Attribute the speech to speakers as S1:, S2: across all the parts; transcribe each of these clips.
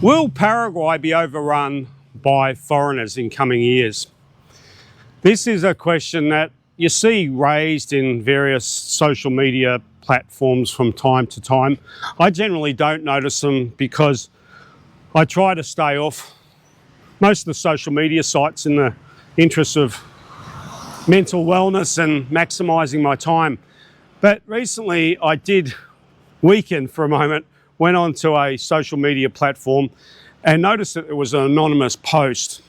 S1: Will Paraguay be overrun by foreigners in coming years? This is a question that you see raised in various social media platforms from time to time. I generally don't notice them because I try to stay off most of the social media sites in the interest of mental wellness and maximising my time. But recently I did weekend for a moment, went onto a social media platform and noticed that there was an anonymous post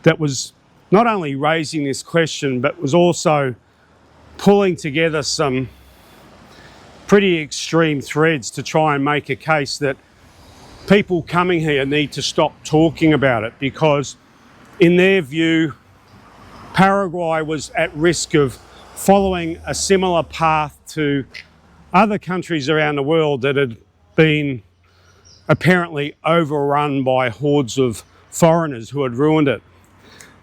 S1: that was not only raising this question, but was also pulling together some pretty extreme threads to try and make a case that people coming here need to stop talking about it because, in their view, Paraguay was at risk of following a similar path to other countries around the world that had been apparently overrun by hordes of foreigners who had ruined it.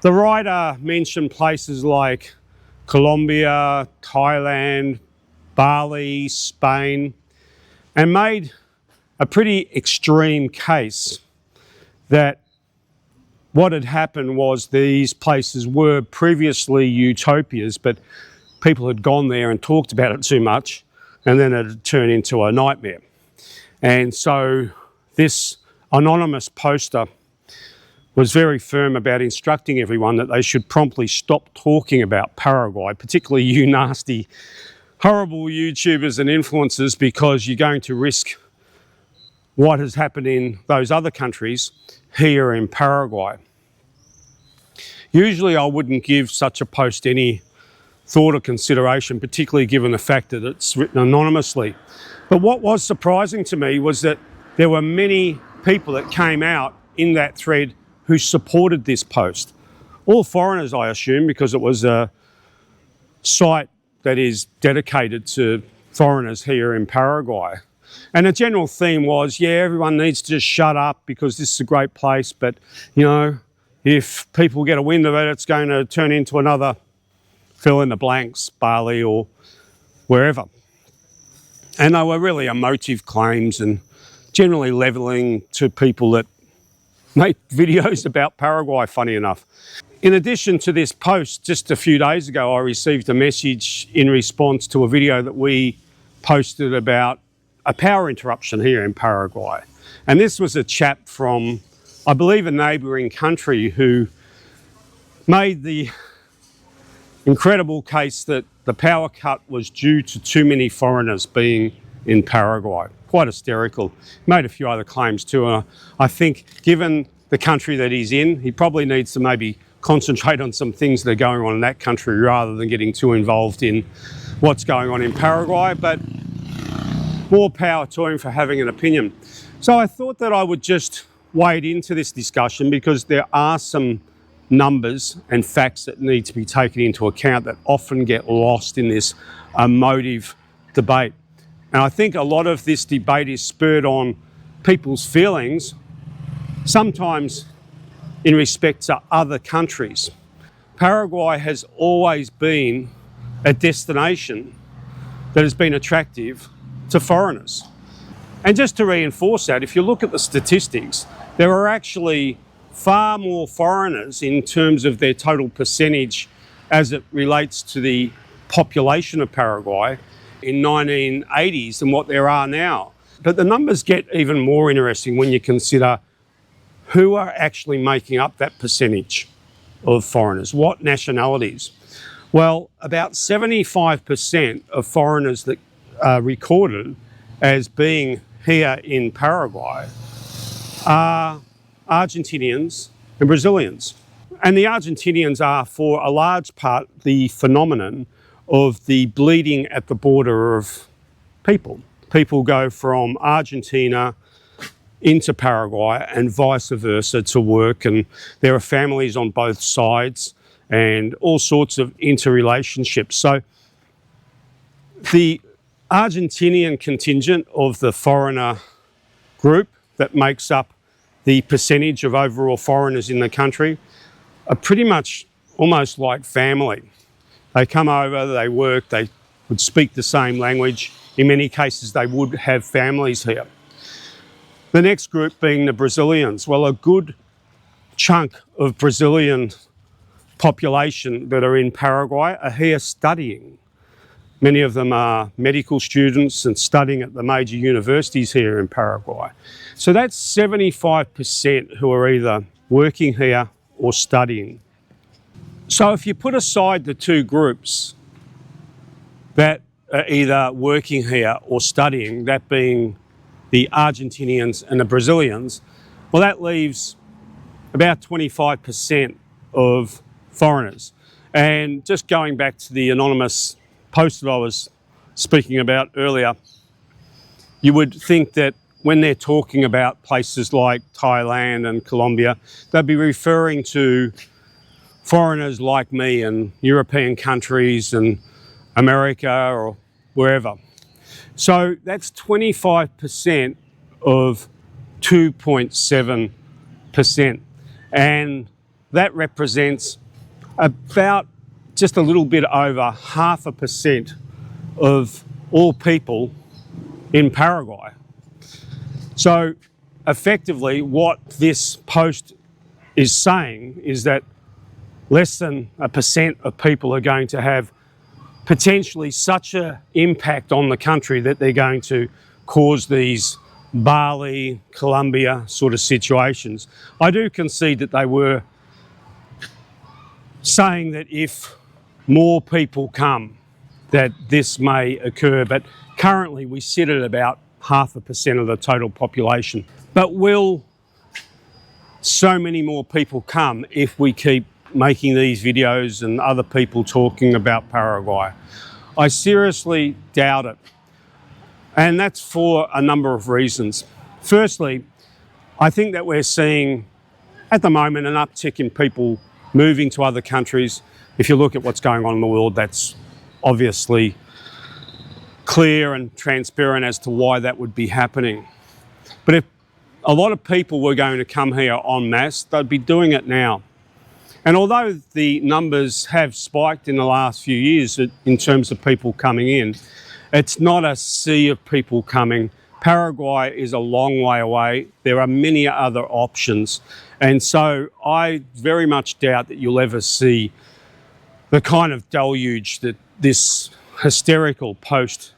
S1: The writer mentioned places like Colombia, Thailand, Bali, Spain, and made a pretty extreme case that what had happened was these places were previously utopias, but people had gone there and talked about it too much, and then it had turned into a nightmare. And so this anonymous poster was very firm about instructing everyone that they should promptly stop talking about Paraguay, particularly you nasty, horrible YouTubers and influencers, because you're going to risk what has happened in those other countries here in Paraguay. Usually I wouldn't give such a post any thought or consideration, particularly given the fact that it's written anonymously. But what was surprising to me was that there were many people that came out in that thread who supported this post. All foreigners, I assume, because it was a site that is dedicated to foreigners here in Paraguay. And the general theme was, yeah, everyone needs to just shut up because this is a great place, but, you know, if people get a wind of it, it's going to turn into another fill in the blanks, Bali or wherever. And they were really emotive claims and generally levelling to people that make videos about Paraguay, funny enough. In addition to this post, just a few days ago, I received a message in response to a video that we posted about a power interruption here in Paraguay. And this was a chap from, I believe, a neighbouring country who made the incredible case that the power cut was due to too many foreigners being in Paraguay. Quite hysterical. Made a few other claims too, and I think given the country that he's in, he probably needs to maybe concentrate on some things that are going on in that country rather than getting too involved in what's going on in Paraguay, but more power to him for having an opinion. So I thought that I would just wade into this discussion because there are some numbers and facts that need to be taken into account that often get lost in this emotive debate. And I think a lot of this debate is spurred on people's feelings, sometimes in respect to other countries. Paraguay has always been a destination that has been attractive to foreigners. And just to reinforce that, if you look at the statistics, there are actually far more foreigners in terms of their total percentage as it relates to the population of Paraguay in 1980s than what there are now. But the numbers get even more interesting when you consider who are actually making up that percentage of foreigners, what nationalities. Well, about 75% of foreigners that are recorded as being here in Paraguay are Argentinians and Brazilians. And the Argentinians are, for a large part, the phenomenon of the bleeding at the border of people. People go from Argentina into Paraguay and vice versa to work, and there are families on both sides and all sorts of interrelationships. So the Argentinian contingent of the foreigner group that makes up the percentage of overall foreigners in the country are pretty much almost like family. They come over, they work, they would speak the same language. In many cases, they would have families here. The next group being the Brazilians. Well, a good chunk of Brazilian population that are in Paraguay are here studying. Many of them are medical students and studying at the major universities here in Paraguay. So that's 75% who are either working here or studying. So if you put aside the two groups that are either working here or studying, that being the Argentinians and the Brazilians, well, that leaves about 25% of foreigners. And just going back to the anonymous post that I was speaking about earlier, you would think that when they're talking about places like Thailand and Colombia, they'd be referring to foreigners like me in European countries and America or wherever. So that's 25% of 2.7%. And that represents about just a little bit over 0.5% of all people in Paraguay. So effectively what this post is saying is that less than 1% of people are going to have potentially such an impact on the country that they're going to cause these Bali, Colombia sort of situations. I do concede that they were saying that if more people come, that this may occur, but currently we sit at about 0.5% of the total population. But will so many more people come if we keep making these videos and other people talking about Paraguay? I seriously doubt it. And that's for a number of reasons. Firstly, I think that we're seeing at the moment an uptick in people moving to other countries. If you look at what's going on in the world, that's obviously clear and transparent as to why that would be happening. But if a lot of people were going to come here en masse, they'd be doing it now. And although the numbers have spiked in the last few years in terms of people coming in, it's not a sea of people coming. Paraguay is a long way away. There are many other options. And so I very much doubt that you'll ever see the kind of deluge that this hysterical post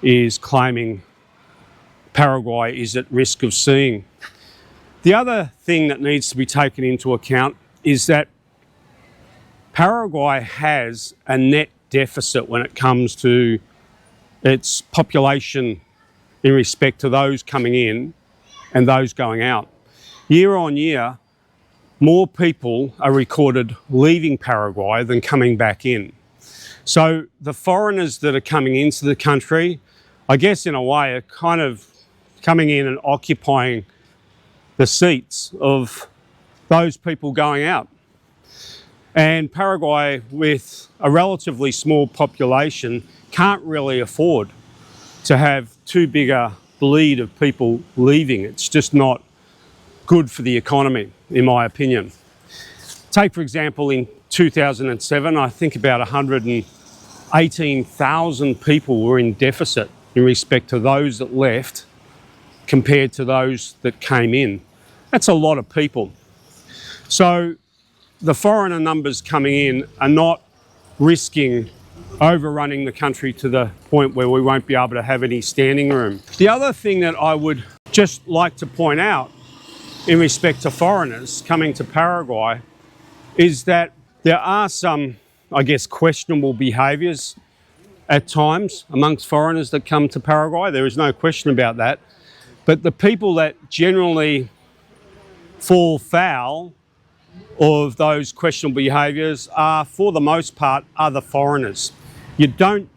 S1: is claiming Paraguay is at risk of seeing. The other thing that needs to be taken into account is that Paraguay has a net deficit when it comes to its population in respect to those coming in and those going out. Year on year, more people are recorded leaving Paraguay than coming back in. So the foreigners that are coming into the country, I guess in a way, are kind of coming in and occupying the seats of those people going out. And Paraguay, with a relatively small population, can't really afford to have too big a bleed of people leaving. It's just not good for the economy, in my opinion. Take, for example, in 2007, I think about 118,000 people were in deficit in respect to those that left compared to those that came in. That's a lot of people. So the foreigner numbers coming in are not risking overrunning the country to the point where we won't be able to have any standing room. The other thing that I would just like to point out in respect to foreigners coming to Paraguay is that there are some, I guess, questionable behaviours at times amongst foreigners that come to Paraguay. There is no question about that. But the people that generally fall foul of those questionable behaviours are, for the most part, other foreigners. You don't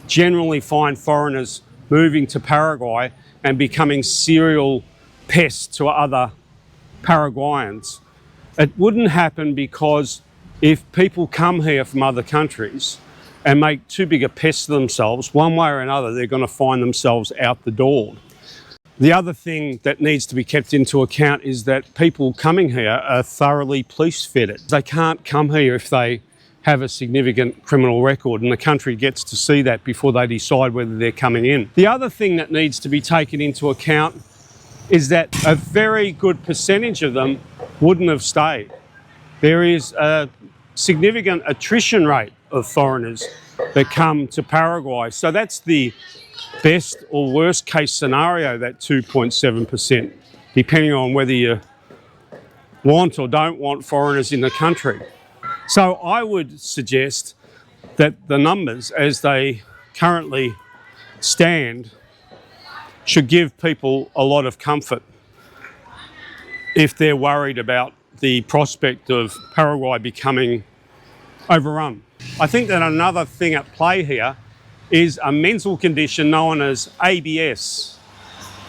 S1: generally find foreigners moving to Paraguay and becoming serial pests to other Paraguayans. It wouldn't happen because if people come here from other countries and make too big a pest of themselves, one way or another, they're going to find themselves out the door. The other thing that needs to be kept into account is that people coming here are thoroughly police vetted. They can't come here if they have a significant criminal record, and the country gets to see that before they decide whether they're coming in. The other thing that needs to be taken into account is that a very good percentage of them wouldn't have stayed. There is a significant attrition rate of foreigners that come to Paraguay. So that's the best or worst case scenario, that 2.7%, depending on whether you want or don't want foreigners in the country. So I would suggest that the numbers as they currently stand should give people a lot of comfort if they're worried about the prospect of Paraguay becoming overrun. I think that another thing at play here is a mental condition known as ABS,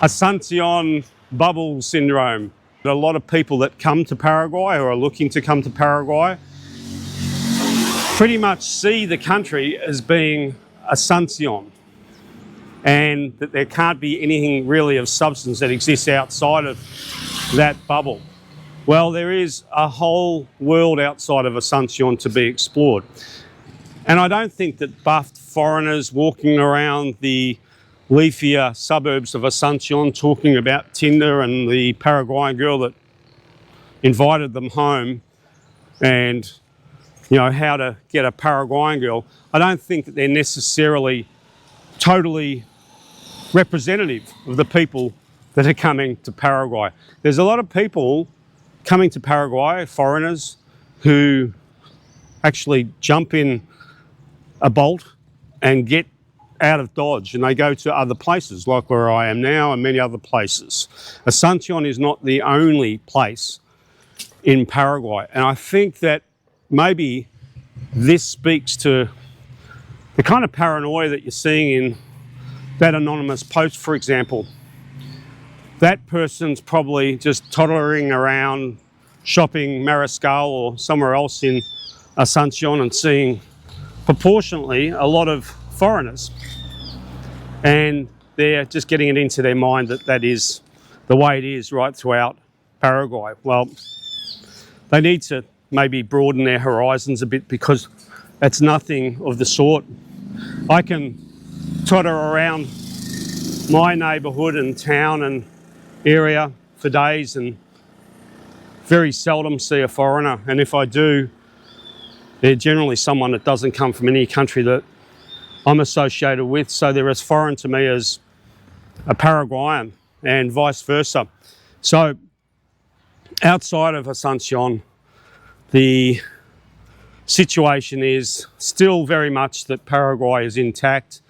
S1: Asuncion Bubble Syndrome. A lot of people that come to Paraguay or are looking to come to Paraguay pretty much see the country as being Asuncion, and that there can't be anything really of substance that exists outside of that bubble. Well, there is a whole world outside of Asuncion to be explored. And I don't think that buffed foreigners walking around the leafier suburbs of Asuncion talking about Tinder and the Paraguayan girl that invited them home and, you know, how to get a Paraguayan girl, I don't think that they're necessarily totally representative of the people that are coming to Paraguay. There's a lot of people coming to Paraguay, foreigners, who actually jump in a Bolt and get out of Dodge and they go to other places like where I am now and many other places. Asuncion is not the only place in Paraguay, and I think that maybe this speaks to the kind of paranoia that you're seeing in that anonymous post, for example. That person's probably just toddling around shopping Mariscal or somewhere else in Asuncion and seeing proportionately a lot of foreigners, and they're just getting it into their mind that that is the way it is right throughout Paraguay. Well, they need to maybe broaden their horizons a bit, because that's nothing of the sort. I can totter around my neighbourhood and town and area for days and very seldom see a foreigner, and if I do, they're generally someone that doesn't come from any country that I'm associated with, so they're as foreign to me as a Paraguayan and vice versa. So outside of Asuncion, the situation is still very much that Paraguay is intact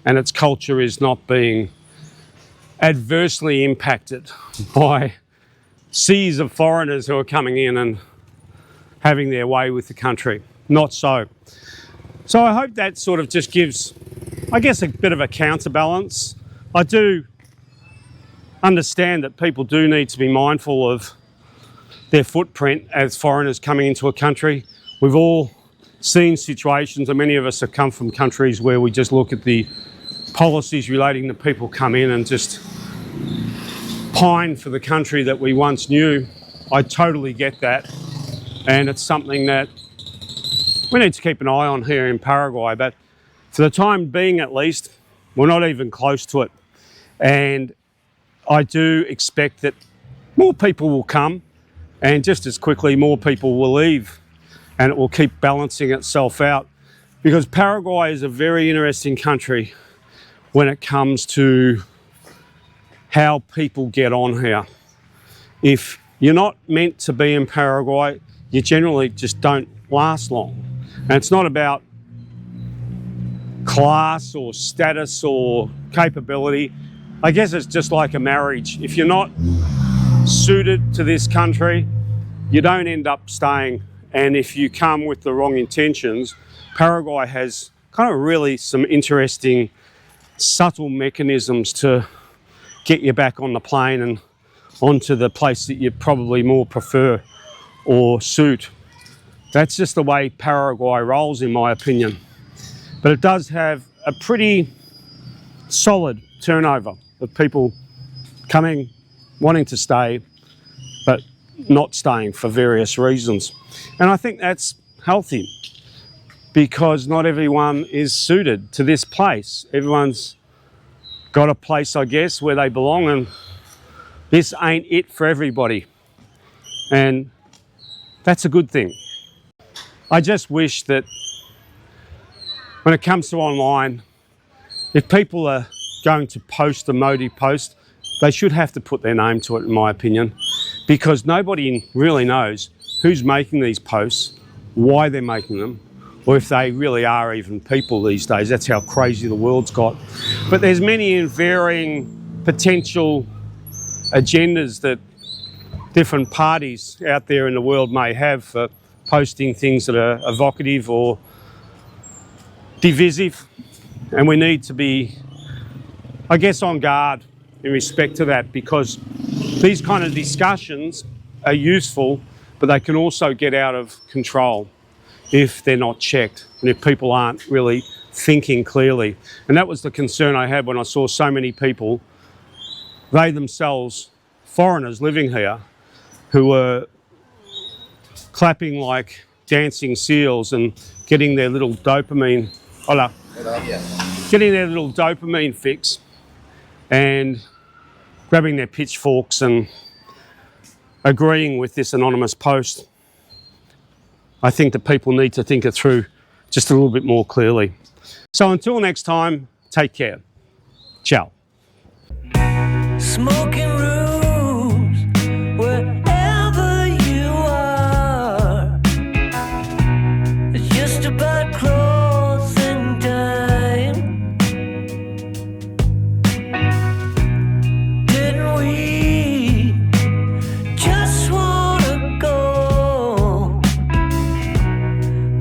S1: and its culture is not being adversely impacted by seas of foreigners who are coming in and having their way with the country. Not so. So I hope that sort of just gives, I guess, a bit of a counterbalance. I do understand that people do need to be mindful of their footprint as foreigners coming into a country. We've all seen situations, and many of us have come from countries where we just look at the policies relating to people come in and just pine for the country that we once knew. I totally get that, and it's something that we need to keep an eye on here in Paraguay, but for the time being at least, we're not even close to it. And I do expect that more people will come, and just as quickly more people will leave, and it will keep balancing itself out, because Paraguay is a very interesting country when it comes to how people get on here. If you're not meant to be in Paraguay, you generally just don't last long. And it's not about class or status or capability. I guess it's just like a marriage. If you're not suited to this country, you don't end up staying. And if you come with the wrong intentions, Paraguay has kind of really some interesting subtle mechanisms to get you back on the plane and onto the place that you probably more prefer or suit. That's just the way Paraguay rolls, in my opinion. But it does have a pretty solid turnover of people coming, wanting to stay, but not staying for various reasons. And I think that's healthy, because not everyone is suited to this place. Everyone's got a place, I guess, where they belong, and This ain't it for everybody, and that's a good thing. I just wish that when it comes to online, if people are going to post a Modi post, they should have to put their name to it, in my opinion, because nobody really knows who's making these posts, why they're making them, or if they really are even people these days. That's how crazy the world's got. But there's many varying potential agendas that different parties out there in the world may have for posting things that are evocative or divisive, and we need to be, I guess, on guard in respect to that, because these kind of discussions are useful, but they can also get out of control if they're not checked and if people aren't really thinking clearly. And that was the concern I had when I saw so many people, they themselves foreigners living here, who were clapping like dancing seals and getting their little dopamine, getting their little dopamine fix and grabbing their pitchforks and agreeing with this anonymous post. I think that people need to think it through just a little bit more clearly. So until next time, take care. Ciao.
S2: Smoking